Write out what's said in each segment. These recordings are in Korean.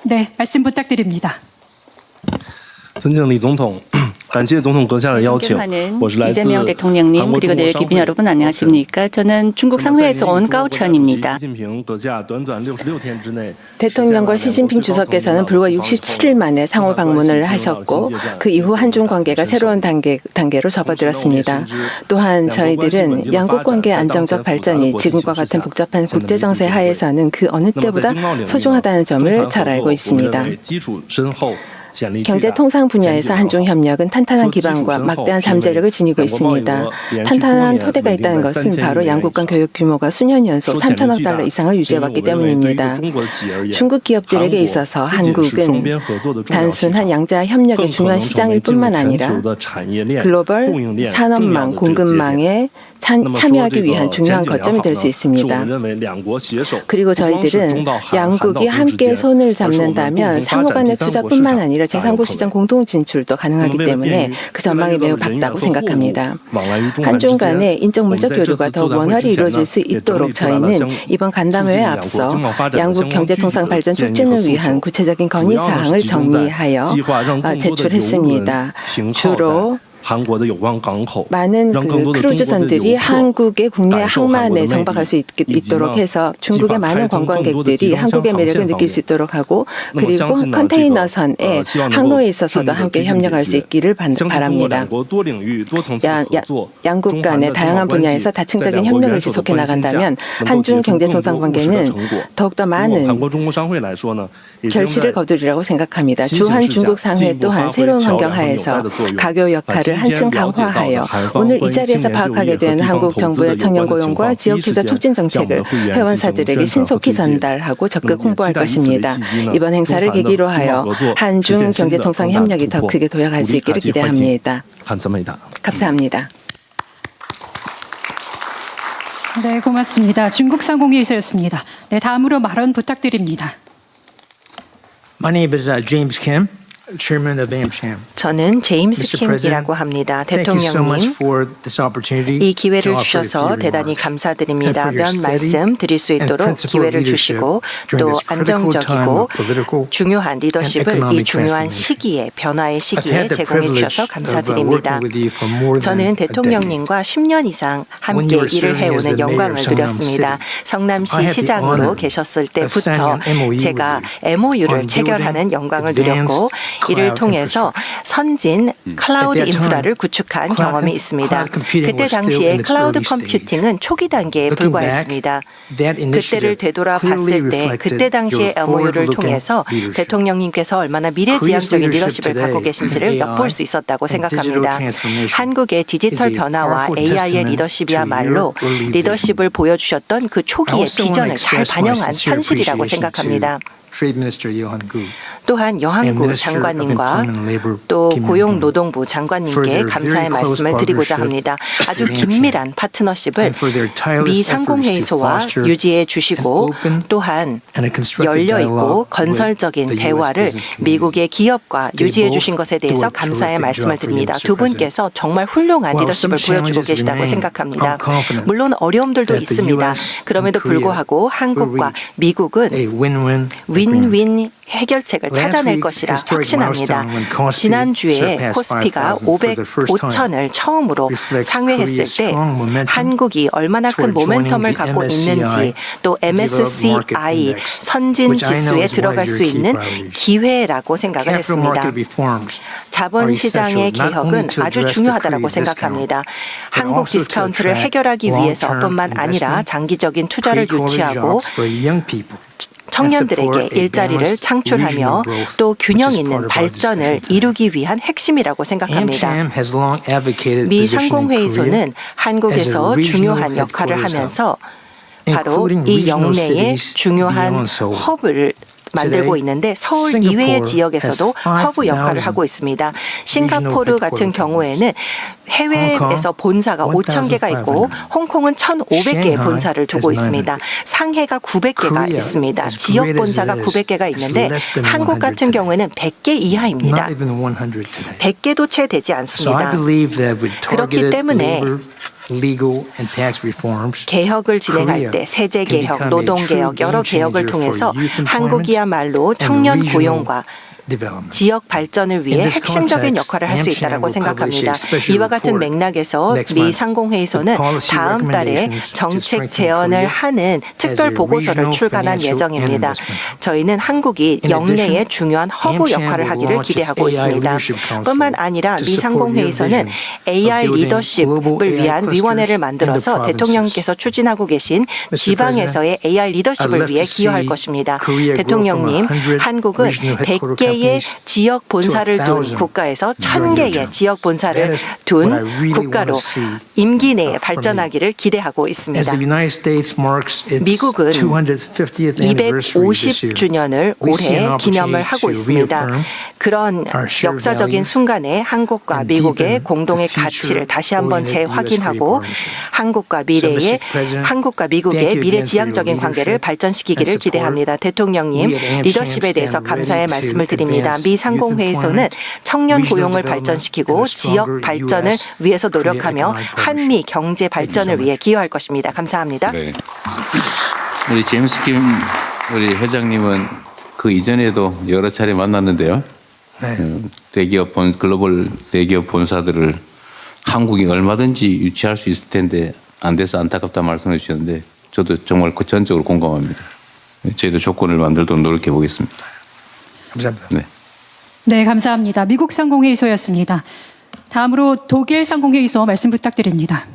네, 말씀 부탁드립니다. 尊敬的李总统，感谢总统阁下的邀请。 我是来自 이재명 대통령님, 그리고 내 기빈 여러분 안녕하십니까? 저는 중국 상회에서 온 가오천입니다. 대통령과 시진핑 주석께서는 불과 67일 만에 상호 방문을 하셨고 그 이후 한중 관계가 새로운 단계로 접어들었습니다. 또한 저희들은 양국 관계의 안정적 발전이 지금과 같은 복잡한 국제 정세 하에서는 그 어느 때보다 소중하다는 점을 잘 알고 있습니다. 경제 통상 분야에서 한중 협력은 탄탄한 기반과 막대한 잠재력을 지니고 있습니다. 탄탄한 토대가 있다는 것은 바로 양국 간 교육 규모가 수년 연속 3천억 달러 이상을 유지해왔기 때문입니다. 중국 기업들에게 있어서 한국은 단순한 양자 협력의 중요한 시장일 뿐만 아니라 글로벌 산업망, 공급망에 참여하기 위한 중요한 거점이 될 수 있습니다. 그리고 저희들은 양국이 함께 손을 잡는다면 상호 간의 투자뿐만 아니라 제3국 시장 공동 진출도 가능하기 때문에 그 전망이 매우 밝다고 생각합니다. 한중 간의 인적 물적 교류가 더욱 원활히 이루어질 수 있도록 저희는 이번 간담회에 앞서 양국 경제통상 발전 촉진을 위한 구체적인 건의사항을 정리하여 제출했습니다. 주로 많은 크루즈선들이 한국의 국내 항만에 정박할 수 있도록 해서 중국의 많은 관광객들이 한국의 매력을 느낄 수 있도록 하고 그리고 컨테이너선의 항로에 있어서도 함께 협력할 수 있기를 바랍니다. 양국 간의 다양한 분야에서 다층적인 협력을 지속해 나간다면 한중 경제통상 관계는 더욱더 많은 결실을 거두리라고 생각합니다. 주한 중국 상회 또한 새로운 환경 하에서 가교 역할을 한층 강화하여 오늘 이 자리에서 파악하게 된 한국 정부의 청년 고용과 지역 투자 촉진 정책을 회원사들에게 신속히 전달하고 적극 홍보할 것입니다. 이번 행사를 계기로 하여 한중 경제통상 협력이 더 크게 도약할 수 있기를 기대합니다. 감사합니다. 네, 고맙습니다. 중국 상공회의소였습니다. 네, 다음으로 발언 부탁드립니다. My name is James Kim, Chairman of AmCham. 저는 제임스 킴이라고 합니다. 대통령님, 이 기회를 주셔서 대단히 감사드립니다. 몇 말씀 드릴 수 있도록 기회를 주시고 또 안정적이고 중요한 리더십을 이 중요한 시기에 변화의 시기에 제공해 주셔서 감사드립니다. 저는 대통령님과 10년 이상 함께 일을 해오는 영광을 누렸습니다. 성남시 시장으로 계셨을 때부터 제가 MOU를 체결하는 영광을 누렸고 이를 통해서 선진 클라우드 인프라를 구축한 경험이 있습니다. 그때 당시에 클라우드 컴퓨팅은 초기 단계에 불과했습니다. 그때를 되돌아봤을 때 그때 당시의 MOU를 통해서 대통령님께서 얼마나 미래지향적인 리더십을 갖고 계신지를 엿볼 수 있었다고 생각합니다. 한국의 디지털 변화와 AI의 리더십이야말로 리더십을 보여주셨던 그 초기의 비전을 잘 반영한 현실이라고 생각합니다. 또한 여한구 장관님과 또 고용노동부 장관님께 감사의 말씀을 드리고자 합니다. 아주 긴밀한 파트너십을 미 상공회의소와 유지해 주시고 또한 열려있고 건설적인 대화를 미국의 기업과 유지해 주신 것에 대해서 감사의 말씀을 드립니다. 두 분께서 정말 훌륭한 리더십을 보여주고 계시다고 생각합니다. 물론 어려움들도 있습니다. 그럼에도 불구하고 한국과 미국은 윈윈 해결책을 찾아낼 것이라 확신합니다. 지난주에 코스피가 505천을 처음으로 상회했을 때 한국이 얼마나 큰 모멘텀을 갖고 있는지 또 MSCI 선진 지수에 들어갈 수 있는 기회라고 생각을 했습니다. 자본시장의 개혁은 아주 중요하다고 생각합니다. 한국 디스카운트를 해결하기 위해서뿐만 아니라 장기적인 투자를 유치하고 청년들에게 일자리를 창출하며 또 균형 있는 발전을 이루기 위한 핵심이라고 생각합니다. 미 상공회의소는 한국에서 중요한 역할을 하면서 바로 이 영내의 중요한 허브를 만들고 있는데 서울 이외의 지역에서도 허브 역할을 하고 있습니다. 싱가포르 같은 경우에는 해외에서 본사가 5,000개가 있고 홍콩은 1,500개의 본사를 두고 있습니다. 상해가 900개가 있습니다. 지역 본사가 900개가 있는데 한국 같은 경우에는 100개 이하입니다. 100개도 채 되지 않습니다. 그렇기 때문에 legal and tax reforms, 개혁을 진행할 때 세제 개혁, 노동 개혁, 여러 개혁을 통해서 한국이야말로 청년 고용과 지역 발전을 위해 핵심적인 역할을 할 수 있다고 생각합니다. 이와 같은 맥락에서 미 상공회의소는 다음 달에 정책 제언을 하는 특별 보고서를 출간할 예정입니다. 저희는 한국이 영내의 중요한 허브 역할을 하기를 기대하고 있습니다. 뿐만 아니라 미 상공회의소는 AI 리더십을 위한 위원회를 만들어서 대통령께서 추진하고 계신 지방에서의 AI 리더십을 위해 기여할 것입니다. 대통령님, 한국은 100개의 지역 본사를 둔 국가에서 1000개의 지역 본사를 둔 국가로 임기 내에 발전하기를 기대하고 있습니다. 미국은 250주년을 올해 기념을 하고 있습니다. 그런 역사적인 순간에 한국과 미국의 공동의 가치를 다시 한번 재확인하고 한국과 미국의 미래지향적인 관계를 발전시키기를 기대합니다. 대통령님, 리더십에 대해서 감사의 말씀을 드립니다. 미 상공회의소는 청년 고용을 발전시키고 지역 발전을 위해서 노력하며 한미 경제 발전을 위해 기여할 것입니다. 감사합니다. 네. 우리 제임스 김 우리 회장님은 그 이전에도 여러 차례 만났는데요. 네. 글로벌 대기업 본사들을 한국이 얼마든지 유치할 수 있을 텐데 안 돼서 안타깝다 말씀해 주셨는데 저도 정말 전적으로 공감합니다. 저희도 조건을 만들도록 노력해 보겠습니다. 감사합니다. 네. 네, 감사합니다. 미국 상공회의소였습니다. 다음으로 독일 상공회의소 말씀 부탁드립니다.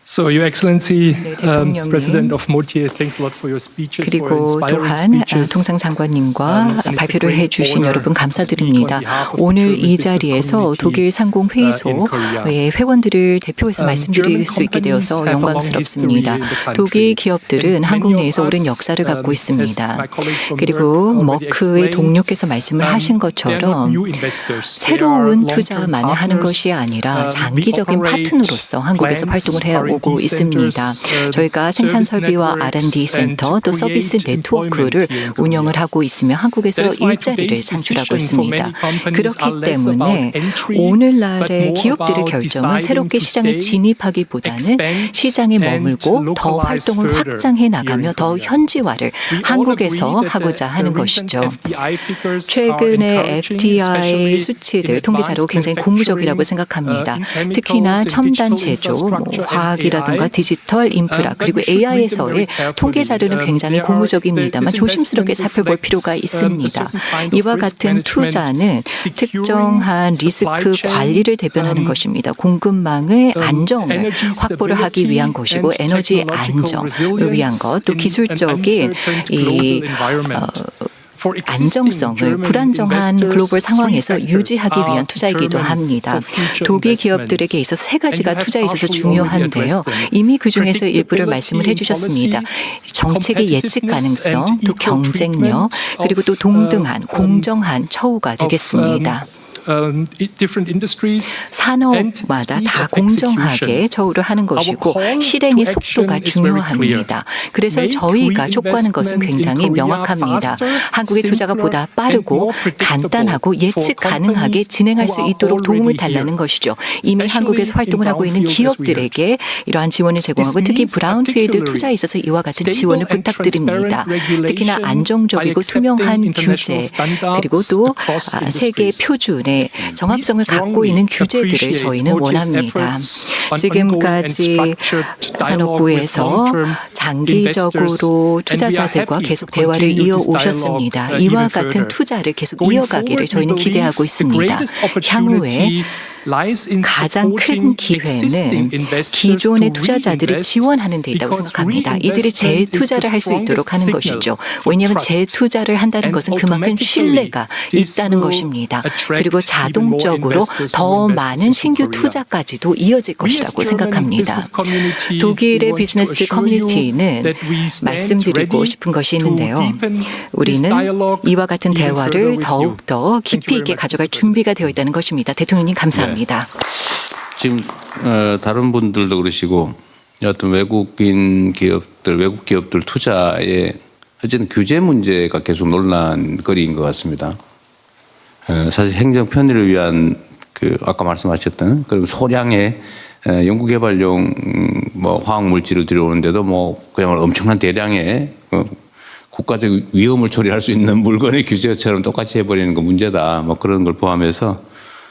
So, Your Excellency, 대통령님, President of Motier, thanks a lot for your speeches, for 그리고 inspiring 또한 speeches. 통상장관님과 발표를 해주신 여러분 감사드립니다. 오늘 이 자리에서 독일 상공회의소의 회원들을 대표해서 말씀드릴 수 있게 되어서 영광스럽습니다. 독일 기업들은 한국 내에서 오랜 역사를 갖고 있습니다. 그리고 머크의 동료께서 말씀을 하신 것처럼 새로운 투자만을 하는 것이 아니라 장기적인 파트너로서 한국에서 활동을 해오고 있습니다. 저희가 생산 설비와 R&D 센터 또 서비스 네트워크를 운영을 하고 있으며 한국에서 일자리를 창출하고 있습니다. 그렇기 때문에 오늘날의 기업들의 결정은 새롭게 시장에 진입하기보다는 시장에 머물고 더 활동을 확장해 나가며 더 현지화를 한국에서 하고자 하는 것이죠. 최근에 FDI 수치들 통계자료 굉장히 고무적이라고 생각합니다. 특히나 첨단 제조, 과학이라든가 디지털 인프라 그리고 AI에서의 통계 자료는 굉장히 고무적입니다만 조심스럽게 살펴볼 필요가 있습니다. 이와 같은 투자는 특정한 리스크 관리를 대변하는 것입니다. 공급망의 안정을 확보를 하기 위한 것이고 에너지 안정을 위한 것, 또 기술적인 안정성을 불안정한 글로벌 상황에서 유지하기 위한 투자이기도 합니다. 독일 기업들에게 있어서 세 가지가 투자에 있어서 중요한데요. 이미 그중에서 일부를 말씀을 해주셨습니다. 정책의 예측 가능성, 또 경쟁력, 그리고 또 동등한, 공정한 처우가 되겠습니다. 산업마다 다 공정하게 처우를 하는 것이고 실행의 속도가 중요합니다. 그래서 저희가 촉구하는 것은 굉장히 명확합니다. 한국의 투자가 보다 빠르고 간단하고 예측 가능하게 진행할 수 있도록 도움을 달라는 것이죠. 이미 한국에서 활동을 하고 있는 기업들에게 이러한 지원을 제공하고 특히 브라운필드 투자에 있어서 이와 같은 지원을 부탁드립니다. 특히나 안정적이고 투명한 규제 그리고 또 세계 표준의 정합성을 갖고 있는 규제들을 저희는 원합니다. 지금까지 산업부에서 장기적으로 투자자들과 계속 대화를 이어오셨습니다. 이와 같은 투자를 계속 이어가기를 저희는 기대하고 있습니다. 향후에 가장 큰 기회는 기존의 투자자들이 지원하는 데 있다고 생각합니다. 이들이 재투자를 할 수 있도록 하는 것이죠. 왜냐하면 재투자를 한다는 것은 그만큼 신뢰가 있다는 것입니다. 그리고 자동적으로 더 많은 신규 투자까지도 이어질 것이라고 생각합니다. 독일의 비즈니스 커뮤니티는 말씀드리고 싶은 것이 있는데요. 우리는 이와 같은 대화를 더욱더 깊이 있게 가져갈 준비가 되어 있다는 것입니다. 대통령님 감사합니다. 지금 다른 분들도 그러시고 어떤 외국 기업들 투자에 어쨌든 규제 문제가 계속 논란거리인 것 같습니다. 사실 행정 편의를 위한 그 아까 말씀하셨던 그리고 소량의 연구개발용 뭐 화학 물질을 들여오는데도 뭐 그야말로 엄청난 대량의 국가적 위험을 처리할 수 있는 물건의 규제처럼 똑같이 해버리는 거 문제다. 뭐 그런 걸 포함해서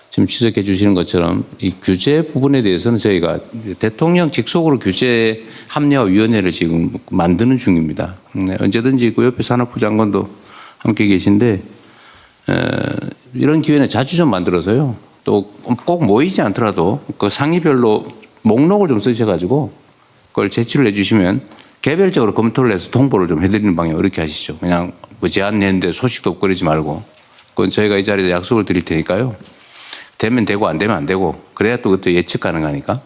지금 지적해 주시는 것처럼 이 규제 부분에 대해서는 저희가 대통령 직속으로 규제 합리화위원회를 지금 만드는 중입니다. 언제든지 그 옆에 산업부 장관도 함께 계신데 이런 기회는 자주 좀 만들어서요. 또 꼭 모이지 않더라도 그 상위별로 목록을 좀 쓰셔가지고 그걸 제출을 해주시면 개별적으로 검토를 해서 통보를 좀 해드리는 방향 이렇게 하시죠. 그냥 뭐 제안 냈는데 소식도 없고 그러지 말고 그건 저희가 이 자리에서 약속을 드릴 테니까요. 되면 되고 안 되면 안 되고 그래야 또 그때 예측 가능하니까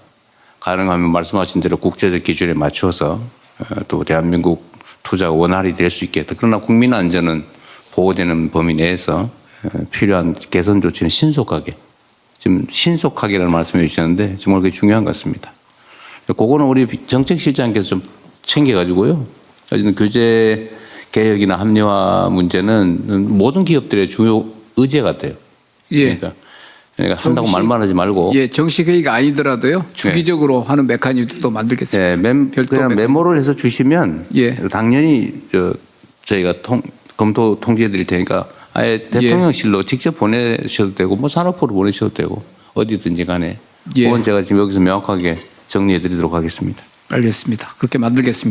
가능하면 말씀하신 대로 국제적 기준에 맞춰서 또 대한민국 투자가 원활히 될 수 있게 그러나 국민 안전은 보호되는 범위 내에서 필요한 개선 조치는 신속하게 지금 신속하게라는 말씀해 주셨는데 정말 그게 중요한 것 같습니다. 그거는 우리 정책실장께서 좀 챙겨가지고요. 어쨌든 규제 개혁이나 합리화 문제는 모든 기업들의 중요 의제 같아요. 예. 그러니까 한다고 말만 하지 말고. 예, 정식 회의가 아니더라도요. 주기적으로 하는 메커니즘도 만들겠습니다. 네, 그냥 메모를 해서 주시면 예. 당연히 저희가 검토 통지해 드릴 테니까 아예 대통령실로 직접 보내셔도 되고 뭐 산업부로 보내셔도 되고 어디든지 간에 그건 제가 지금 여기서 명확하게 정리해 드리도록 하겠습니다. 알겠습니다. 그렇게 만들겠습니다.